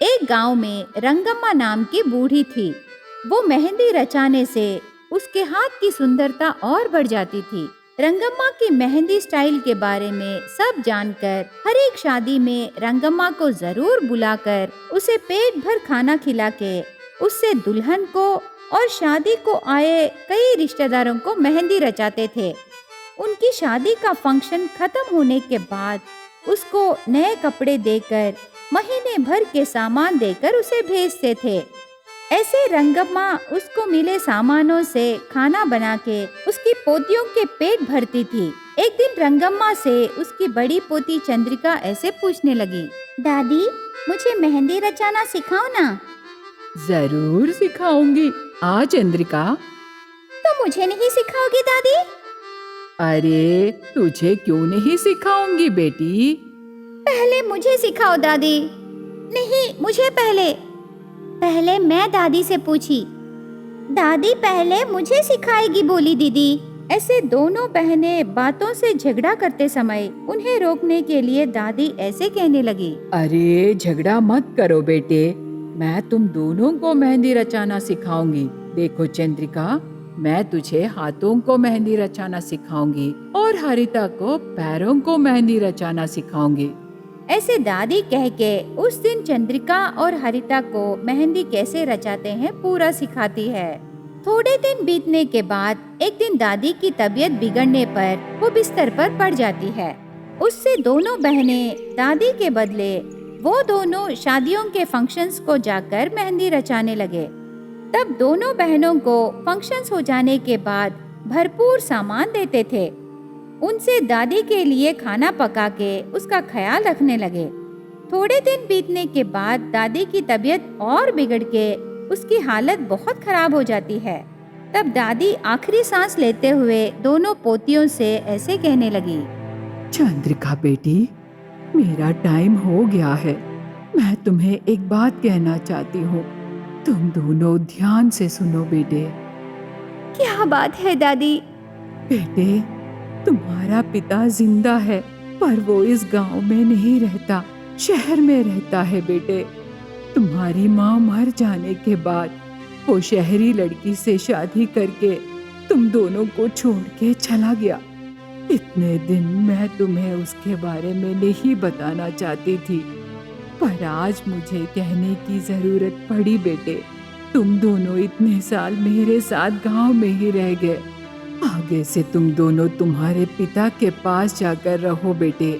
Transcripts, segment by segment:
एक गांव में रंगम्मा नाम की बूढ़ी थी। वो मेहंदी रचाने से उसके हाथ की सुंदरता और बढ़ जाती थी। रंगम्मा की मेहंदी स्टाइल के बारे में सब जानकर हर एक शादी में रंगम्मा को जरूर बुलाकर उसे पेट भर खाना खिला के उससे दुल्हन को और शादी को आए कई रिश्तेदारों को मेहंदी रचाते थे। उनकी शादी का फंक्शन खत्म होने के बाद उसको नए कपड़े देकर महीने भर के सामान देकर उसे भेजते थे। ऐसे रंगम्मा उसको मिले सामानों से खाना बना के उसकी पोतियों के पेट भरती थी। एक दिन रंगम्मा से उसकी बड़ी पोती चंद्रिका ऐसे पूछने लगी, दादी मुझे मेहंदी रचाना सिखाओ ना। जरूर सिखाऊंगी। आ चंद्रिका। तो मुझे नहीं सिखाओगी दादी? अरे तुझे क्यों नहीं सिखाऊंगी बेटी? पहले मुझे सिखाओ दादी। नहीं, मुझे पहले मैं दादी से पूछी। दादी पहले मुझे सिखाएगी बोली दीदी। ऐसे दोनों बहनें बातों से झगड़ा करते समय उन्हें रोकने के लिए दादी ऐसे कहने लगी, अरे झगड़ा मत करो बेटे, मैं तुम दोनों को मेहंदी रचाना सिखाऊंगी। देखो चंद्रिका, मैं तुझे हाथों को मेहंदी रचाना सिखाऊंगी और हरिता को पैरों को मेहंदी रचाना सिखाऊंगी। ऐसे दादी कह के उस दिन चंद्रिका और हरिता को मेहंदी कैसे रचाते हैं पूरा सिखाती है। थोड़े दिन बीतने के बाद एक दिन दादी की तबीयत बिगड़ने पर वो बिस्तर पर पड़ जाती है। उससे दोनों बहनें दादी के बदले वो दोनों शादियों के फंक्शंस को जाकर मेहंदी रचाने लगे। तब दोनों बहनों को फंक्शंस हो जाने के बाद भरपूर सामान देते थे। उनसे दादी के लिए खाना पका के उसका ख्याल रखने लगे। थोड़े दिन बीतने के बाद दादी की तबीयत और बिगड़ के उसकी हालत बहुत खराब हो जाती है। तब दादी आखिरी सांस लेते हुए दोनों पोतियों से ऐसे कहने लगी, चंद्रिका बेटी, मेरा टाइम हो गया है। मैं तुम्हें एक बात कहना चाहती हूँ, तुम दोनों ध्यान से सुनो बेटे। क्या बात है दादी? बेटे, तुम्हारा पिता जिंदा है पर वो इस गांव में नहीं रहता, शहर में रहता है बेटे। तुम्हारी माँ मर जाने के बाद वो शहरी लड़की से शादी करके तुम दोनों को छोड़ के चला गया। इतने दिन मैं तुम्हें उसके बारे में नहीं बताना चाहती थी, पर आज मुझे कहने की जरूरत पड़ी बेटे। तुम दोनों इतने साल मेरे साथ गांव में ही रह गए, आगे से तुम दोनों तुम्हारे पिता के पास जाकर रहो बेटे।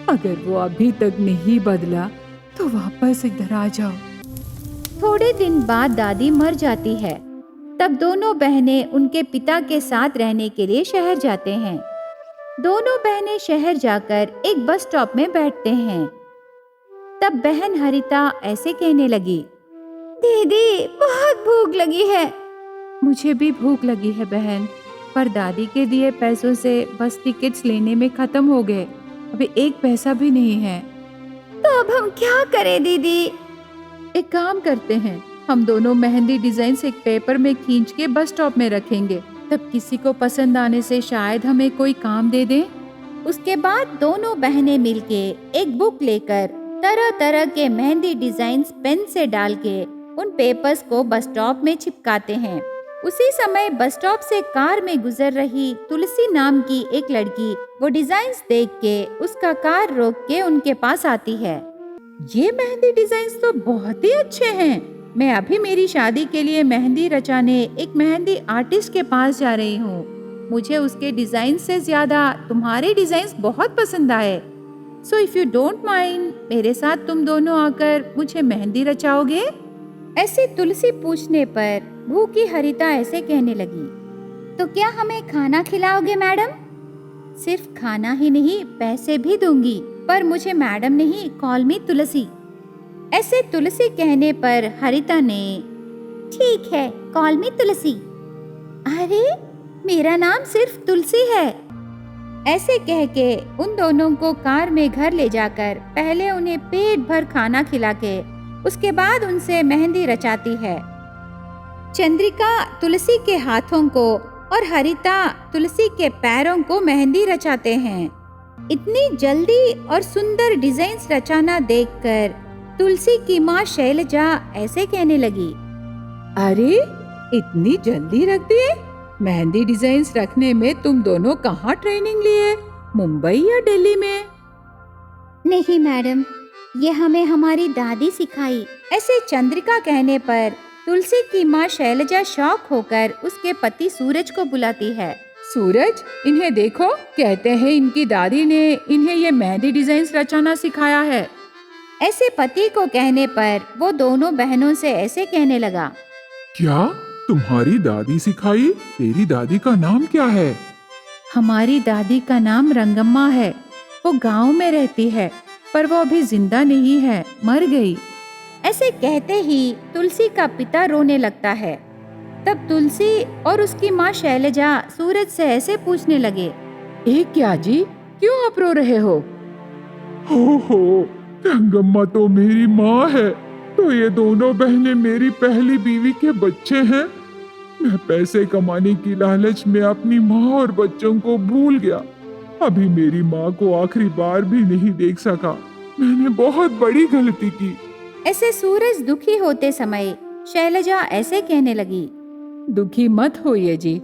अगर वो अभी तक नहीं बदला तो वापस इधर आ जाओ। थोड़े दिन बाद दादी मर जाती है। तब दोनों बहनें उनके पिता के साथ रहने के लिए शहर जाते हैं। दोनों बहनें शहर जाकर एक बस स्टॉप में बैठते हैं। तब बहन हरिता ऐसे कहने लगी, दीदी बहुत भूख लगी है। मुझे भी भूख लगी है बहन, पर दादी के दिए पैसों से बस टिकट्स लेने में खत्म हो गए, अभी एक पैसा भी नहीं है। तो अब हम क्या करें दीदी? एक काम करते हैं, हम दोनों मेहंदी डिजाइन एक पेपर में खींच के बस स्टॉप में रखेंगे, तब किसी को पसंद आने से शायद हमें कोई काम दे दे। उसके बाद दोनों बहनें मिलके एक बुक लेकर तरह तरह के मेहंदी डिजाइन्स पेन से डाल के उन पेपर्स को बस स्टॉप में चिपकाते हैं। उसी समय बस स्टॉप से कार में गुजर रही तुलसी नाम की एक लड़की वो डिजाइन्स देख के उसका कार रोक के उनके पास आती है। ये मेहंदी डिजाइन्स तो बहुत ही अच्छे हैं। मैं अभी मेरी शादी के लिए मेहंदी रचाने एक मेहंदी आर्टिस्ट के पास जा रही हूँ। मुझे उसके डिजाइन से ज्यादा तुम्हारे डिजाइन्स बहुत पसंद आए। So if you don't mind, मेरे साथ तुम दोनों आकर मुझे मेहंदी रचाओगे? ऐसे तुलसी पूछने पर भूखी हरिता ऐसे कहने लगी, तो क्या हमें खाना खिलाओगे मैडम? सिर्फ खाना ही नहीं, पैसे भी दूंगी, पर मुझे मैडम नहीं, कॉल मी तुलसी। ऐसे तुलसी कहने पर हरिता ने, ठीक है, कॉल मी तुलसी। अरे मेरा नाम सिर्फ तुलसी है। ऐसे कह के उन दोनों को कार में घर ले जाकर पहले उन्हें पेट भर खाना खिला के उसके बाद उनसे मेहंदी रचाती है। चंद्रिका तुलसी के हाथों को और हरिता तुलसी के पैरों को मेहंदी रचाते हैं। इतनी जल्दी और सुंदर डिजाइन्स रचाना देखकर तुलसी की माँ शैलजा ऐसे कहने लगी। अरे इतनी जल्दी रख दिए? मेहंदी डिजाइन्स रखने में तुम दोनों कहाँ ट्रेनिंग लिए? मुंबई या दिल्ली में? नहीं मैडम, ये हमें हमारी दादी सिखाई। ऐसे चंद्रिका कहने पर तुलसी की माँ शैलजा शौक होकर उसके पति सूरज को बुलाती है। सूरज, इन्हें देखो, कहते हैं इनकी दादी ने इन्हें ये मेहंदी डिजाइन्स रचाना सिखाया है। ऐसे पति को कहने पर वो दोनों बहनों से ऐसे कहने लगा। क्या तुम्हारी दादी सिखाई? तेरी दादी का नाम क्या है? हमारी दादी का नाम रंगम्मा है। वो गांव में रहती है, पर वो अभी जिंदा नहीं है, मर गई। ऐसे कहते ही तुलसी का पिता रोने लगता है। तब तुलसी और उसकी माँ शैलजा सूरज से ऐसे पूछने लगे। ए क्या जी, क्यों आप रो रहे हो? हो, रंगम्मा तो मेरी माँ है, तो ये दोनों बहनें मेरी पहली बीवी के बच्चे हैं। मैं पैसे कमाने की लालच में अपनी माँ और बच्चों को भूल गया। अभी मेरी माँ को आखिरी बार भी नहीं देख सका। मैंने बहुत बड़ी गलती की। ऐसे सूरज दुखी होते समय शैलजा ऐसे कहने लगी। दुखी मत होइए जी,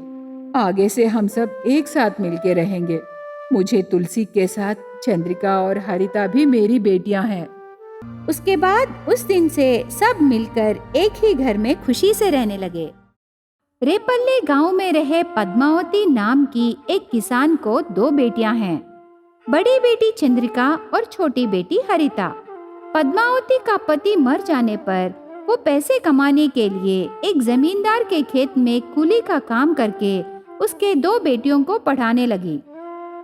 आगे से हम सब एक साथ मिलके रहेंगे। मुझे तुलसी के साथ चंद्रिका और हरिता भी मेरी बेटियां हैं। उसके बाद उस दिन से सब मिलकर एक ही घर में खुशी से रहने लगे। रेपल्ले गांव में रहे पद्मावती नाम की एक किसान को 2 बेटियां हैं, बड़ी बेटी चंद्रिका और छोटी बेटी हरिता। पद्मावती का पति मर जाने पर वो पैसे कमाने के लिए एक जमींदार के खेत में कूली का काम करके उसके 2 बेटियों को पढ़ाने लगी।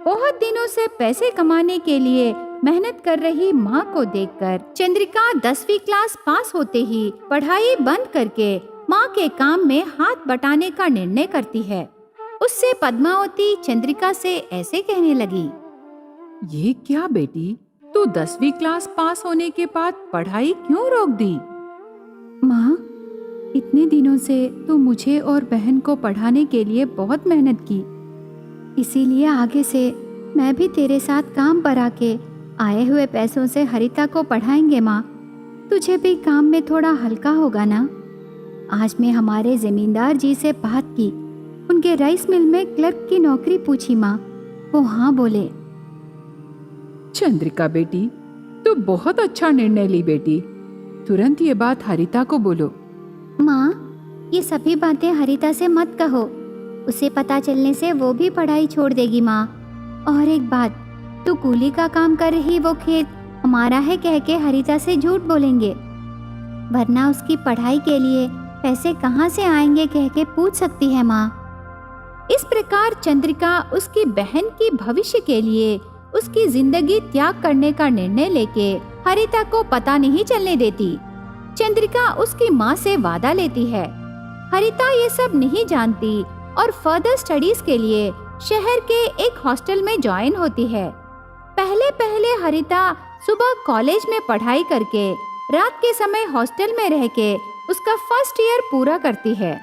बहुत दिनों से पैसे कमाने के लिए मेहनत कर रही माँ को देखकर चंद्रिका 10वीं क्लास पास होते ही पढ़ाई बंद करके माँ के काम में हाथ बटाने का निर्णय करती है। उससे पद्मावती चंद्रिका से ऐसे कहने लगी। ये क्या बेटी, तू 10वीं क्लास पास होने के बाद पढ़ाई क्यों रोक दी? माँ, इतने दिनों से तू मुझे और बहन को पढ़ाने के लिए बहुत मेहनत की, इसीलिए आगे से मैं भी तेरे साथ काम पर आके आए हुए पैसों से हरिता को पढ़ाएंगे माँ। तुझे भी काम में थोड़ा हल्का होगा ना। आज मैं हमारे जमींदार जी से बात की, उनके राइस मिल में क्लर्क की नौकरी पूछी माँ, वो हाँ बोले। चंद्रिका बेटी, तू बहुत अच्छा निर्णय ली बेटी। तुरंत ये बात हरिता को बोलो। माँ, ये सभी बातें हरिता से मत कहो, उसे पता चलने से वो भी पढ़ाई छोड़ देगी माँ। और एक बात, तू कूली का काम कर रही वो खेत हमारा है कह के हरिता से झूठ बोलेंगे, वरना उसकी पढ़ाई के लिए पैसे कहाँ से आएंगे कह के पूछ सकती है माँ। इस प्रकार चंद्रिका उसकी बहन की भविष्य के लिए उसकी जिंदगी त्याग करने का निर्णय लेके हरिता को पता नहीं चलने देती। चंद्रिका उसकी माँ से वादा लेती है। हरिता ये सब नहीं जानती और फर्दर स्टडीज के लिए शहर के एक हॉस्टल में ज्वाइन होती है। पहले पहले हरिता सुबह कॉलेज में पढ़ाई करके रात के समय हॉस्टल में रह के उसका फर्स्ट ईयर पूरा करती है।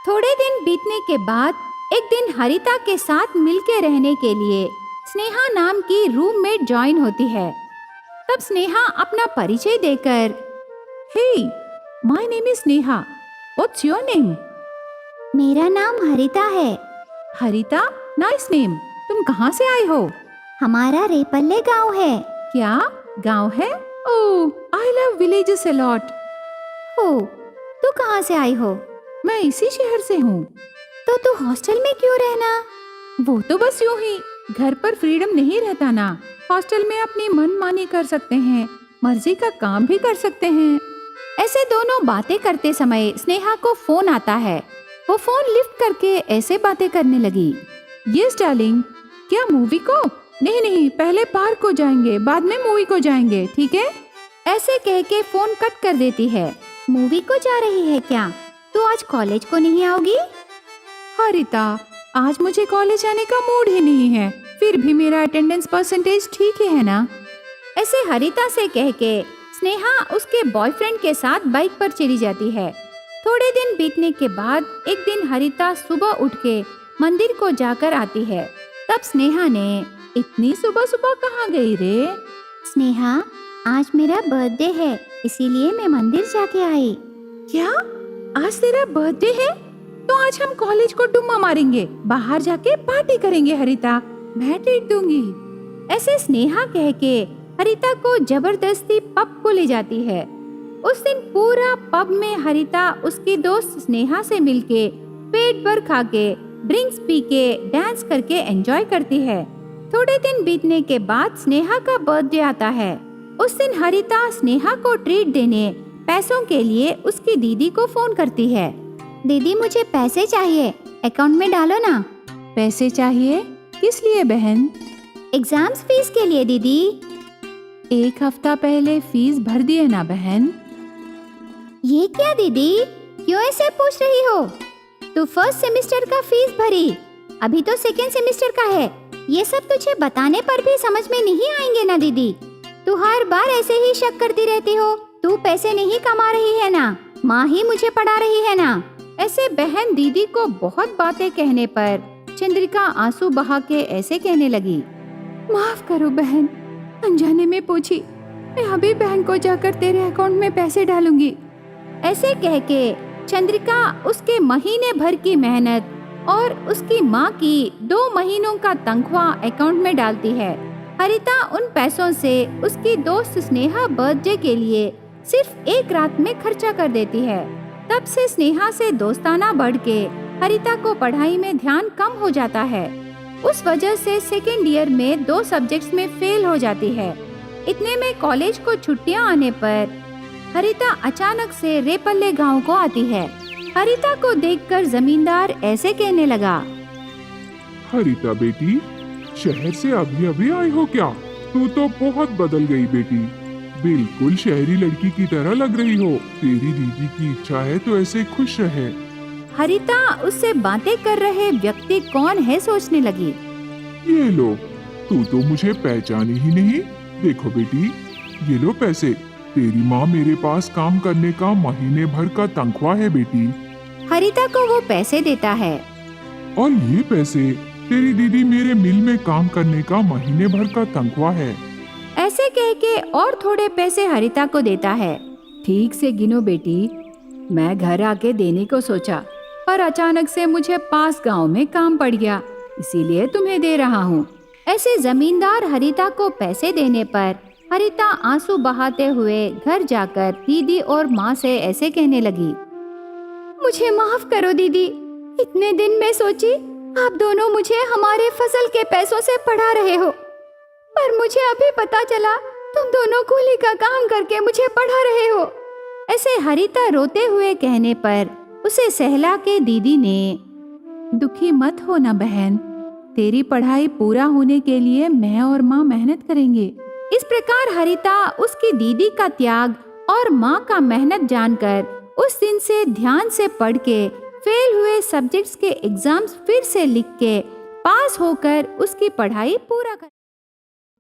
थोड़े दिन बीतने के बाद एक दिन हरिता के साथ मिलके रहने के लिए स्नेहा नाम की रूममेट ज्वाइन होती है। तब स्नेहा अपना परिचय देकर, hey, my name is Sneha, what's your name? मेरा नाम हरिता है। Harita, nice name. तुम कहाँ से आए हो? हमारा रेपल्ले गांव है। क्या गांव है? Oh, I love villages a lot. हो, तू कहाँ से आई हो? मैं इसी शहर से हूँ। तो तू हॉस्टल में क्यों रहना? वो तो बस यूं ही, घर पर फ्रीडम नहीं रहता ना। हॉस्टल में अपनी मनमानी कर सकते हैं, मर्जी का काम भी कर सकते हैं। ऐसे दोनों बातें करते समय स्नेहा को फोन आता है। वो फोन लिफ्ट करके ऐसे बातें करने लगी। यस डार्लिंग, क्या मूवी को? नहीं नहीं, पहले पार्क को जाएंगे, बाद में मूवी को जाएंगे, ठीक है? ऐसे कह के फोन कट कर देती है। मूवी को जा रही है क्या? तू आज कॉलेज को नहीं आओगी? हरिता, आज मुझे कॉलेज आने का मूड ही नहीं है, फिर भी मेरा अटेंडेंस परसेंटेज ठीक ही है ना। ऐसे हरिता से कह के स्नेहा उसके बॉयफ्रेंड के साथ बाइक पर चली जाती है। थोड़े दिन बीतने के बाद एक दिन हरिता सुबह उठ के मंदिर को जाकर आती है। तब स्नेहा ने, इतनी सुबह सुबह कहाँ गई रे? स्नेहा, आज मेरा बर्थडे है, इसीलिए मैं मंदिर जाके आई। क्या आज तेरा बर्थडे है? तो आज हम कॉलेज को डुम्मा मारेंगे, बाहर जाके पार्टी करेंगे हरिता, मैं ट्रीट दूंगी। ऐसे स्नेहा कह के हरिता को जबरदस्ती पब को ले जाती है। उस दिन पूरा पब में हरिता उसकी दोस्त स्नेहा से मिलके पेट भर खा के ड्रिंक्स पी के डांस करके एंजॉय करती है। थोड़े दिन बीतने के बाद स्नेहा का बर्थडे आता है। उस दिन हरिता स्नेहा को ट्रीट देने पैसों के लिए उसकी दीदी को फोन करती है। दीदी मुझे पैसे चाहिए, अकाउंट में डालो ना। पैसे चाहिए? किस लिए बहन? एग्जाम्स फीस के लिए दीदी। 1 हफ्ता पहले फीस भर दिए ना बहन। ये क्या दीदी, क्यों ऐसे पूछ रही हो? तू फर्स्ट सेमेस्टर का फीस भरी, अभी तो सेकेंड सेमेस्टर का है। ये सब तुझे बताने पर भी समझ में नहीं आएंगे ना दीदी। तू हर बार ऐसे ही शक करती रहती हो। तू पैसे नहीं कमा रही है ना, माँ ही मुझे पढ़ा रही है ना। ऐसे बहन दीदी को बहुत बातें कहने पर चंद्रिका आंसू बहा के ऐसे कहने लगी। माफ करो बहन, अनजाने में पूछी। मैं अभी बैंक को जाकर तेरे अकाउंट में पैसे डालूंगी। ऐसे कह के चंद्रिका उसके महीने भर की मेहनत और उसकी माँ की 2 महीनों का तनख्वाह अकाउंट में डालती है। हरिता उन पैसों से उसकी दोस्त स्नेहा बर्थडे के लिए सिर्फ एक रात में खर्चा कर देती है। तब से स्नेहा से दोस्ताना बढ़ के हरिता को पढ़ाई में ध्यान कम हो जाता है। उस वजह से सेकेंड ईयर में 2 सब्जेक्ट्स में फेल हो जाती है। इतने में कॉलेज को छुट्टियां आने पर हरिता अचानक से रेपल्ले गांव को आती है। हरिता को देखकर जमींदार ऐसे कहने लगा। हरिता बेटी, शहर से अभी अभी आई हो क्या? तू तो बहुत बदल गई बेटी, बिल्कुल शहरी लड़की की तरह लग रही हो। तेरी दीदी की इच्छा है तो ऐसे खुश रहे। हरिता उससे बातें कर रहे व्यक्ति कौन है सोचने लगी। ये लो, तू तो मुझे पहचानी ही नहीं। देखो बेटी, ये लो पैसे। तेरी माँ मेरे पास काम करने का महीने भर का तनख्वाह है बेटी। हरिता को वो पैसे देता है। और ये पैसे तेरी दीदी मेरे मिल में काम करने का महीने भर का तनख्वाह है। ऐसे कह के और थोड़े पैसे हरिता को देता है। ठीक से गिनो बेटी, मैं घर आके देने को सोचा, पर अचानक से मुझे पास गांव में काम पड़ गया, इसीलिए तुम्हें दे रहा हूँ। ऐसे जमींदार हरिता को पैसे देने पर हरिता आंसू बहाते हुए घर जाकर दीदी और माँ से ऐसे कहने लगी। मुझे माफ करो दीदी, इतने दिन में सोची आप दोनों मुझे हमारे फसल के पैसों से पढ़ा रहे हो, पर मुझे अभी पता चला तुम दोनों कूली का काम करके मुझे पढ़ा रहे हो। ऐसे हरिता रोते हुए कहने पर उसे सहला के दीदी ने, दुखी मत हो ना बहन, तेरी पढ़ाई पूरा होने के लिए मैं और माँ मेहनत करेंगे। इस प्रकार हरिता उसकी दीदी का त्याग और माँ का मेहनत जानकर उस दिन से ध्यान से पढ़ के फेल हुए सब्जेक्ट्स के एग्जाम्स फिर से लिख के पास होकर उसकी पढ़ाई पूरा कर